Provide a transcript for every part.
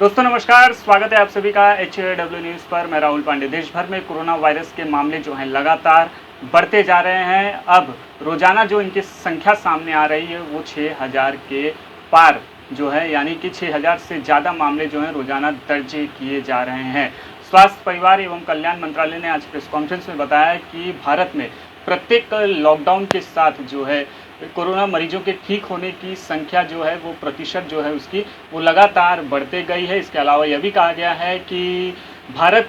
दोस्तों नमस्कार, स्वागत है आप सभी का HAW न्यूज़ पर। मैं राहुल पांडे। देश भर में कोरोना वायरस के मामले जो हैं लगातार बढ़ते जा रहे हैं। अब रोजाना जो इनकी संख्या सामने आ रही है वो 6000 के पार जो है, यानी कि 6000 से ज़्यादा मामले जो हैं रोजाना दर्ज किए जा रहे हैं। स्वास्थ्य परिवार एवं कल्याण मंत्रालय ने आज प्रेस कॉन्फ्रेंस में बताया कि भारत में प्रत्येक लॉकडाउन के साथ जो है कोरोना मरीजों के ठीक होने की संख्या जो है वो प्रतिशत जो है उसकी वो लगातार बढ़ते गई है। इसके अलावा यह भी कहा गया है कि भारत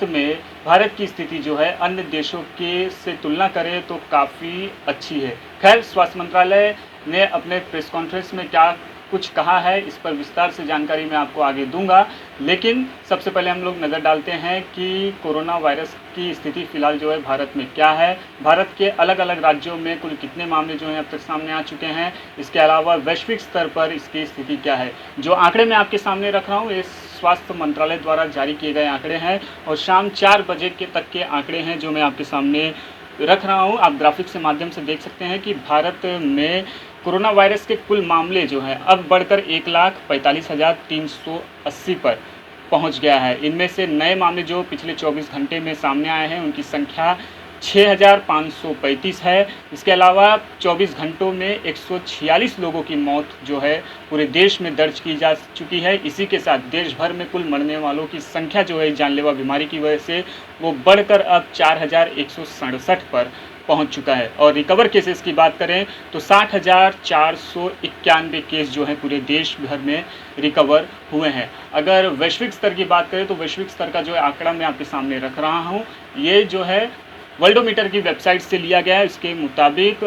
की स्थिति जो है अन्य देशों के से तुलना करें तो काफ़ी अच्छी है। खैर, स्वास्थ्य मंत्रालय ने अपने प्रेस कॉन्फ्रेंस में क्या कुछ कहा है इस पर विस्तार से जानकारी मैं आपको आगे दूंगा, लेकिन सबसे पहले हम लोग नज़र डालते हैं कि कोरोना वायरस की स्थिति फ़िलहाल जो है भारत में क्या है। भारत के अलग अलग राज्यों में कुल कितने मामले जो हैं अब तक सामने आ चुके हैं, इसके अलावा वैश्विक स्तर पर इसकी स्थिति क्या है। जो आंकड़े मैं आपके सामने रख रहा हूँ ये स्वास्थ्य मंत्रालय द्वारा जारी किए गए आंकड़े हैं और शाम 4 बजे के तक के आंकड़े हैं जो मैं आपके सामने रख रहा हूँ। आप ग्राफिक्स के माध्यम से देख सकते हैं कि भारत में कोरोना वायरस के कुल मामले जो हैं अब बढ़कर 1,45,380 पर पहुंच गया है। इनमें से नए मामले जो पिछले 24 घंटे में सामने आए हैं उनकी संख्या 6,535 है। इसके अलावा 24 घंटों में 146 लोगों की मौत जो है पूरे देश में दर्ज की जा चुकी है। इसी के साथ देश भर में कुल मरने वालों की संख्या जो है जानलेवा बीमारी की वजह से वो बढ़कर अब 4,167 पर पहुंच चुका है। और रिकवर केसेस की बात करें तो 60,491 केस जो हैं पूरे देश भर में रिकवर हुए हैं। अगर वैश्विक स्तर की बात करें तो वैश्विक स्तर का जो आंकड़ा मैं आपके सामने रख रहा हूँ ये जो है वर्ल्डोमीटर की वेबसाइट से लिया गया है। इसके मुताबिक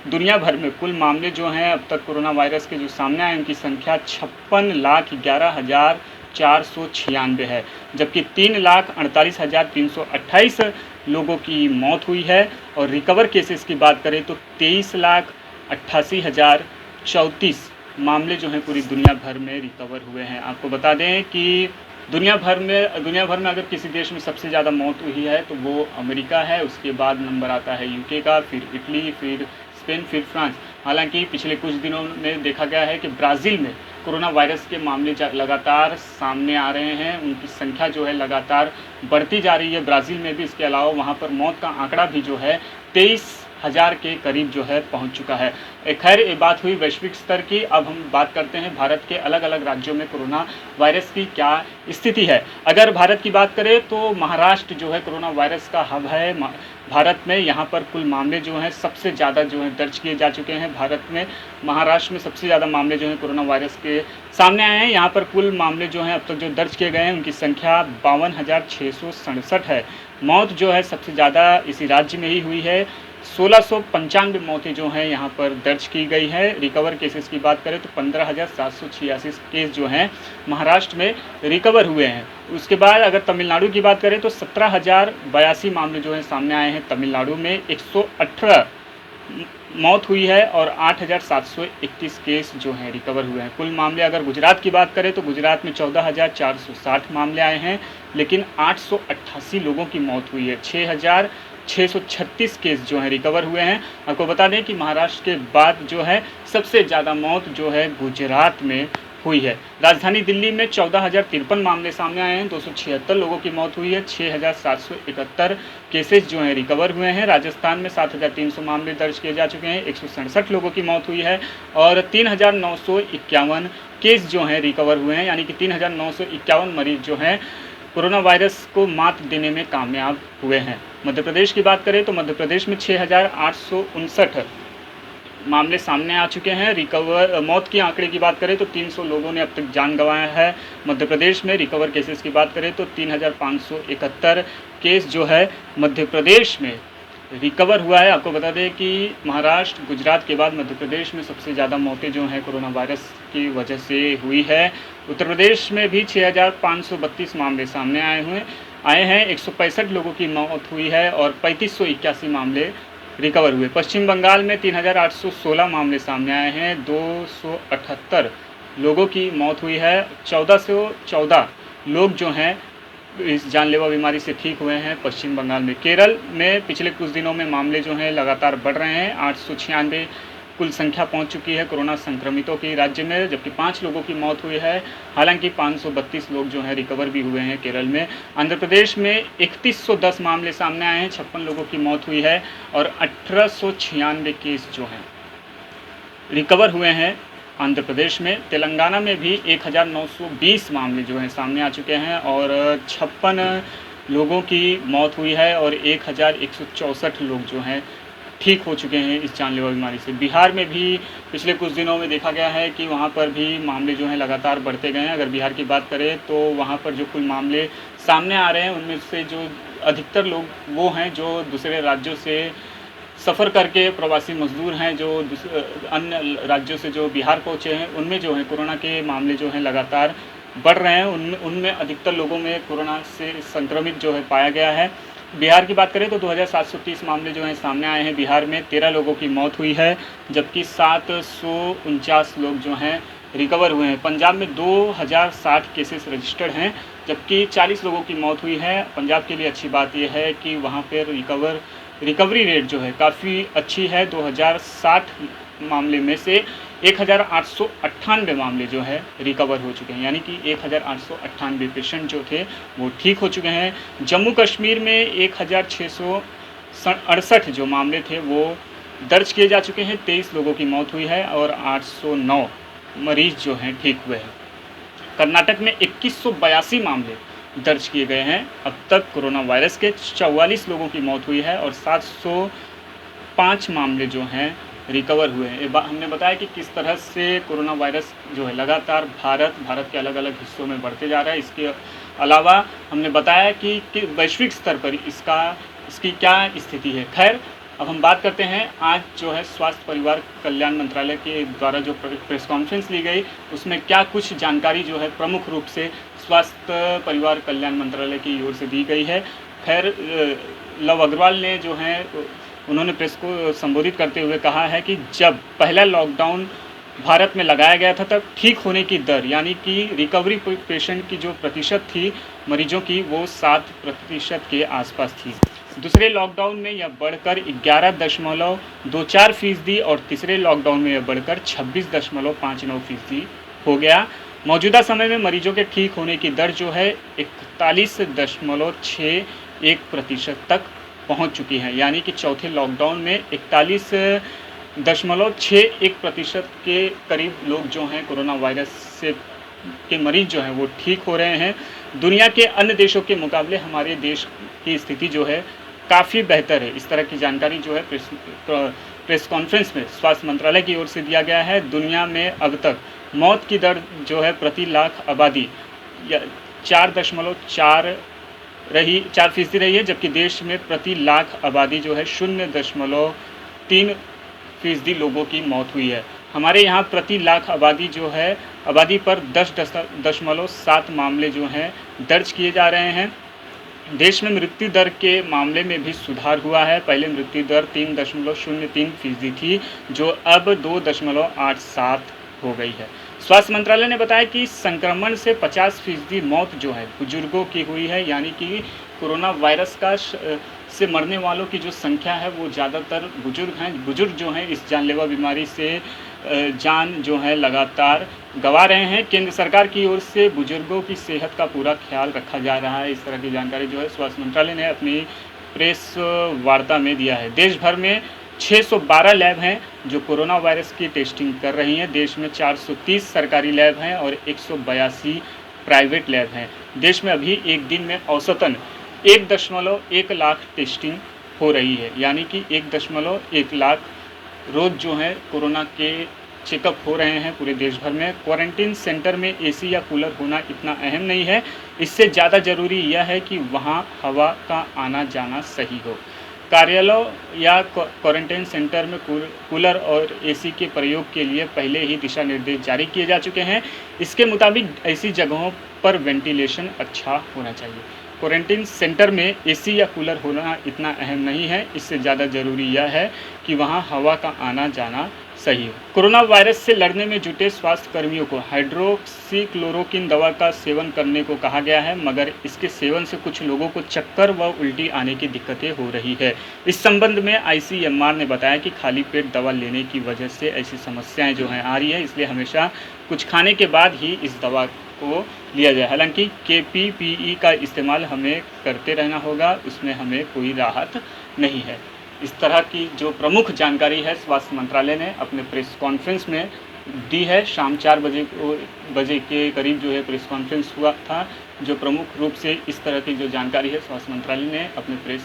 दुनिया भर में कुल मामले जो हैं अब तक कोरोना वायरस के जो सामने आए उनकी संख्या 56,11,496 है, जबकि 3,48,328 लोगों की मौत हुई है। और रिकवर केसेस की बात करें तो 23,88,034 मामले जो हैं पूरी दुनिया भर में रिकवर हुए हैं। आपको बता दें कि दुनिया भर में अगर किसी देश में सबसे ज़्यादा मौत हुई है तो वो अमेरिका है, उसके बाद नंबर आता है यूके का, फिर इटली, फिर स्पेन, फिर फ्रांस। हालांकि पिछले कुछ दिनों में देखा गया है कि ब्राज़ील में कोरोना वायरस के मामले लगातार सामने आ रहे हैं, उनकी संख्या जो है लगातार बढ़ती जा रही है ब्राज़ील में भी। इसके अलावा वहाँ पर मौत का आंकड़ा भी जो है 23,000 के करीब जो है पहुंच चुका है। खैर, ये बात हुई वैश्विक स्तर की। अब हम बात करते हैं भारत के अलग अलग राज्यों में कोरोना वायरस की क्या स्थिति है। अगर भारत की बात करें तो महाराष्ट्र जो है कोरोना वायरस का हब है भारत में। यहाँ पर कुल मामले जो हैं सबसे ज़्यादा जो हैं दर्ज किए जा चुके हैं। भारत में महाराष्ट्र में सबसे ज़्यादा मामले जो हैं कोरोना वायरस के सामने आए हैं। यहाँ पर कुल मामले जो हैं अब तक जो दर्ज किए गए हैं उनकी संख्या 52,667 है। मौत जो है सबसे ज़्यादा इसी राज्य में ही हुई है। 1695 मौतें जो हैं यहाँ पर दर्ज की गई है। रिकवर केसेस की बात करें तो 15,786 केस जो हैं महाराष्ट्र में रिकवर हुए हैं। उसके बाद अगर तमिलनाडु की बात करें तो 17,082 मामले जो हैं सामने आए हैं। तमिलनाडु में 118 मौत हुई है और 8,731 केस जो हैं रिकवर हुए हैं। कुल मामले अगर गुजरात की बात करें तो गुजरात में 14,460 मामले आए हैं, लेकिन 888 लोगों की मौत हुई है। 6,636 केस जो हैं रिकवर हुए हैं। आपको बता दें कि महाराष्ट्र के बाद जो है सबसे ज़्यादा मौत जो है गुजरात में हुई है। राजधानी दिल्ली में 14,053 मामले सामने आए हैं, 276 लोगों की मौत हुई है। 6,771 केसेस जो हैं रिकवर हुए हैं। राजस्थान में 7,300 मामले दर्ज किए जा चुके हैं, 167 लोगों की मौत हुई है और 3,951 केस जो हैं रिकवर हुए हैं, यानी कि 3,951 मरीज जो हैं कोरोना वायरस को मात देने में कामयाब हुए हैं। मध्य प्रदेश की बात करें तो मध्य प्रदेश में 6,859 मामले सामने आ चुके हैं। मौत की आंकड़े की बात करें तो 300 लोगों ने अब तक जान गंवाया है मध्य प्रदेश में। रिकवर केसेस की बात करें तो 3,571 केस जो है मध्य प्रदेश में रिकवर हुआ है। आपको बता दें कि महाराष्ट्र, गुजरात के बाद मध्य प्रदेश में सबसे ज़्यादा मौतें जो हैं कोरोना वायरस की वजह से हुई है। उत्तर प्रदेश में भी 6,532 मामले सामने आए हैं। 165 लोगों की मौत हुई है और 3,581 मामले रिकवर हुए। पश्चिम बंगाल में 3,816 मामले सामने आए हैं, 278 लोगों की मौत हुई है। 1414 लोग जो हैं इस जानलेवा बीमारी से ठीक हुए हैं पश्चिम बंगाल में। केरल में पिछले कुछ दिनों में मामले जो हैं लगातार बढ़ रहे हैं। 896 कुल संख्या पहुंच चुकी है कोरोना संक्रमितों की राज्य में, जबकि 5 लोगों की मौत हुई है। हालांकि 532 लोग जो हैं रिकवर भी हुए हैं केरल में। आंध्र प्रदेश में 3110 मामले सामने आए हैं, 56 लोगों की मौत हुई है और 1896 केस जो हैं रिकवर हुए हैं आंध्र प्रदेश में। तेलंगाना में भी 1920 मामले जो हैं सामने आ चुके हैं और 56 लोगों की मौत हुई है और 1164 लोग जो हैं ठीक हो चुके हैं इस जानलेवा बीमारी से। बिहार में भी पिछले कुछ दिनों में देखा गया है कि वहाँ पर भी मामले जो हैं लगातार बढ़ते गए हैं। अगर बिहार की बात करें तो वहाँ पर जो कुल मामले सामने आ रहे हैं उनमें से जो अधिकतर लोग वो हैं जो दूसरे राज्यों से सफ़र करके प्रवासी मजदूर हैं, जो अन्य राज्यों से जो बिहार पहुँचे हैं, उनमें जो है कोरोना के मामले जो हैं लगातार बढ़ रहे हैं। उनमें अधिकतर लोगों में कोरोना से संक्रमित जो है पाया गया है। बिहार की बात करें तो 2730 मामले जो हैं सामने आए हैं बिहार में। 13 लोगों की मौत हुई है, जबकि 749 लोग जो हैं रिकवर हुए हैं। पंजाब में 2060 केसेस रजिस्टर्ड हैं, जबकि 40 लोगों की मौत हुई है। पंजाब के लिए अच्छी बात यह है कि वहाँ पर रिकवरी रेट जो है काफ़ी अच्छी है। 2060 मामले में से 1898 मामले जो है रिकवर हो चुके हैं, यानी कि 1898 पेशेंट जो थे वो ठीक हो चुके हैं। जम्मू कश्मीर में 1668 जो मामले थे वो दर्ज किए जा चुके हैं। 23 लोगों की मौत हुई है और 809 मरीज जो हैं ठीक हुए हैं। कर्नाटक में 2182 मामले दर्ज किए गए हैं अब तक कोरोना वायरस के। 44 लोगों की मौत हुई है और 705 मामले जो हैं रिकवर हुए हैं। हमने बताया कि किस तरह से कोरोना वायरस जो है लगातार भारत के अलग अलग हिस्सों में बढ़ते जा रहा है। इसके अलावा हमने बताया कि वैश्विक स्तर पर इसकी क्या स्थिति है। खैर, अब हम बात करते हैं आज जो है स्वास्थ्य परिवार कल्याण मंत्रालय के द्वारा जो प्रेस कॉन्फ्रेंस ली गई उसमें क्या कुछ जानकारी जो है प्रमुख रूप से स्वास्थ्य परिवार कल्याण मंत्रालय की ओर से दी गई है। खैर, लव अग्रवाल ने जो है उन्होंने प्रेस को संबोधित करते हुए कहा है कि जब पहला लॉकडाउन भारत में लगाया गया था तब ठीक होने की दर यानी कि रिकवरी पेशेंट की जो प्रतिशत थी मरीजों की वो 7% के आसपास थी। दूसरे लॉकडाउन में यह बढ़कर 11.24% और तीसरे लॉकडाउन में यह बढ़कर 26.59% हो गया। मौजूदा समय में मरीजों के ठीक होने की दर जो है 41.61% तक पहुंच चुकी है, यानी कि चौथे लॉकडाउन में 41.61% के करीब लोग जो हैं कोरोना वायरस से के मरीज जो हैं वो ठीक हो रहे हैं। दुनिया के अन्य देशों के मुकाबले हमारे देश की स्थिति जो है काफ़ी बेहतर है। इस तरह की जानकारी जो है प्रेस कॉन्फ्रेंस में स्वास्थ्य मंत्रालय की ओर से दिया गया है। दुनिया में अब तक मौत की दर जो है प्रति लाख आबादी 4% रही है, जबकि देश में प्रति लाख आबादी जो है 0.3% लोगों की मौत हुई है। हमारे यहाँ प्रति लाख आबादी जो है आबादी पर 10.7 मामले जो हैं दर्ज किए जा रहे हैं। देश में मृत्यु दर के मामले में भी सुधार हुआ है। पहले मृत्यु दर 3.03% थी, जो अब 2.87 हो गई है। स्वास्थ्य मंत्रालय ने बताया कि संक्रमण से 50% मौत जो है बुजुर्गों की हुई है, यानी कि कोरोना वायरस से मरने वालों की जो संख्या है वो ज़्यादातर बुजुर्ग हैं। बुजुर्ग जो हैं इस जानलेवा बीमारी से जान जो है लगातार गंवा रहे हैं। केंद्र सरकार की ओर से बुजुर्गों की सेहत का पूरा ख्याल रखा जा रहा है। इस तरह की जानकारी जो है स्वास्थ्य मंत्रालय ने अपनी प्रेस वार्ता में दिया है। देश भर में 612 लैब हैं जो कोरोना वायरस की टेस्टिंग कर रही हैं। देश में 430 सरकारी लैब हैं और 182 प्राइवेट लैब हैं। देश में अभी एक दिन में औसतन 1.1 लाख टेस्टिंग हो रही है, यानी कि 1.1 लाख रोज़ जो है कोरोना के चेकअप हो रहे हैं पूरे देश भर में। क्वारंटीन सेंटर में एसी या कूलर होना इतना अहम नहीं है, इससे ज़्यादा ज़रूरी यह है कि वहाँ हवा का आना जाना सही हो। कार्यालयों या क्वारंटाइन सेंटर में कूलर और एसी के प्रयोग के लिए पहले ही दिशा निर्देश जारी किए जा चुके हैं। इसके मुताबिक ऐसी जगहों पर वेंटिलेशन अच्छा होना चाहिए। क्वारंटाइन सेंटर में एसी या कूलर होना इतना अहम नहीं है, इससे ज़्यादा ज़रूरी यह है कि वहाँ हवा का आना जाना सही है। कोरोना वायरस से लड़ने में जुटे स्वास्थ्य कर्मियों को हाइड्रोक्सीक्लोरोक्विन दवा का सेवन करने को कहा गया है, मगर इसके सेवन से कुछ लोगों को चक्कर व उल्टी आने की दिक्कतें हो रही है। इस संबंध में आईसीएमआर ने बताया कि खाली पेट दवा लेने की वजह से ऐसी समस्याएं जो हैं आ रही है, इसलिए हमेशा कुछ खाने के बाद ही इस दवा को लिया जाए। हालांकि केपीपीई का इस्तेमाल हमें करते रहना होगा, उसमें हमें कोई राहत नहीं है। इस तरह की जो प्रमुख जानकारी है स्वास्थ्य मंत्रालय ने अपने प्रेस कॉन्फ्रेंस में दी है। शाम 4 बजे के करीब जो है प्रेस कॉन्फ्रेंस हुआ था, जो प्रमुख रूप से इस तरह की जो जानकारी है स्वास्थ्य मंत्रालय ने अपने प्रेस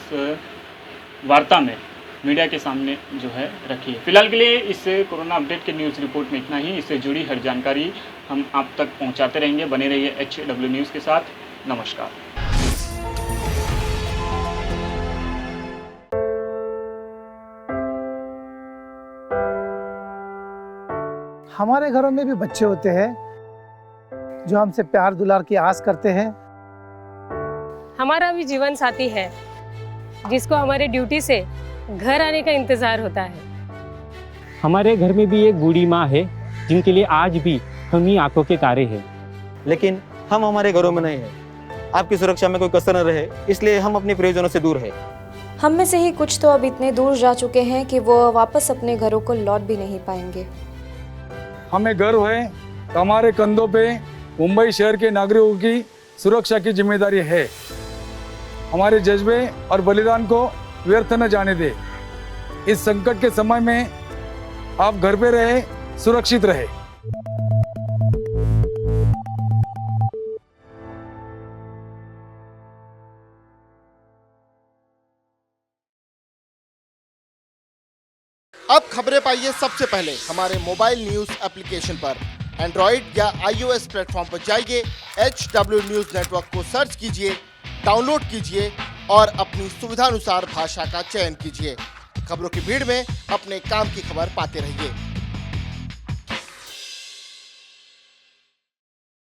वार्ता में मीडिया के सामने जो है रखी है। फिलहाल के लिए इस कोरोना अपडेट के न्यूज़ रिपोर्ट में इतना ही। इससे जुड़ी हर जानकारी हम आप तक पहुंचाते रहेंगे। बने रहिए HW न्यूज़ के साथ। नमस्कार। हमारे घरों में भी बच्चे होते हैं जो हमसे प्यार दुलार की आस करते हैं। हमारा भी जीवन साथी है जिसको हमारे ड्यूटी से घर आने का इंतजार होता है। हमारे घर में भी एक बूढ़ी माँ है जिनके लिए आज भी हम ही आंखों के तारे हैं। लेकिन हम हमारे घरों में नहीं हैं। आपकी सुरक्षा में कोई कसर न रहे, इसलिए हम अपने प्रियजनों से दूर हैं। हम में से ही कुछ तो अब इतने दूर जा चुके हैं कि वो वापस अपने घरों को लौट भी नहीं पाएंगे। हमें गर्व है कि हमारे कंधों पे मुंबई शहर के नागरिकों की सुरक्षा की जिम्मेदारी है। हमारे जज्बे और बलिदान को व्यर्थ न जाने दे। इस संकट के समय में आप घर पे रहे, सुरक्षित रहे। अब खबरें पाइए सबसे पहले हमारे मोबाइल न्यूज एप्लीकेशन पर। एंड्रॉइड या iOS प्लेटफॉर्म पर जाइए, HW न्यूज नेटवर्क को सर्च कीजिए, डाउनलोड कीजिए और अपनी सुविधानुसार भाषा का चयन कीजिए। खबरों की भीड़ में अपने काम की खबर पाते रहिए।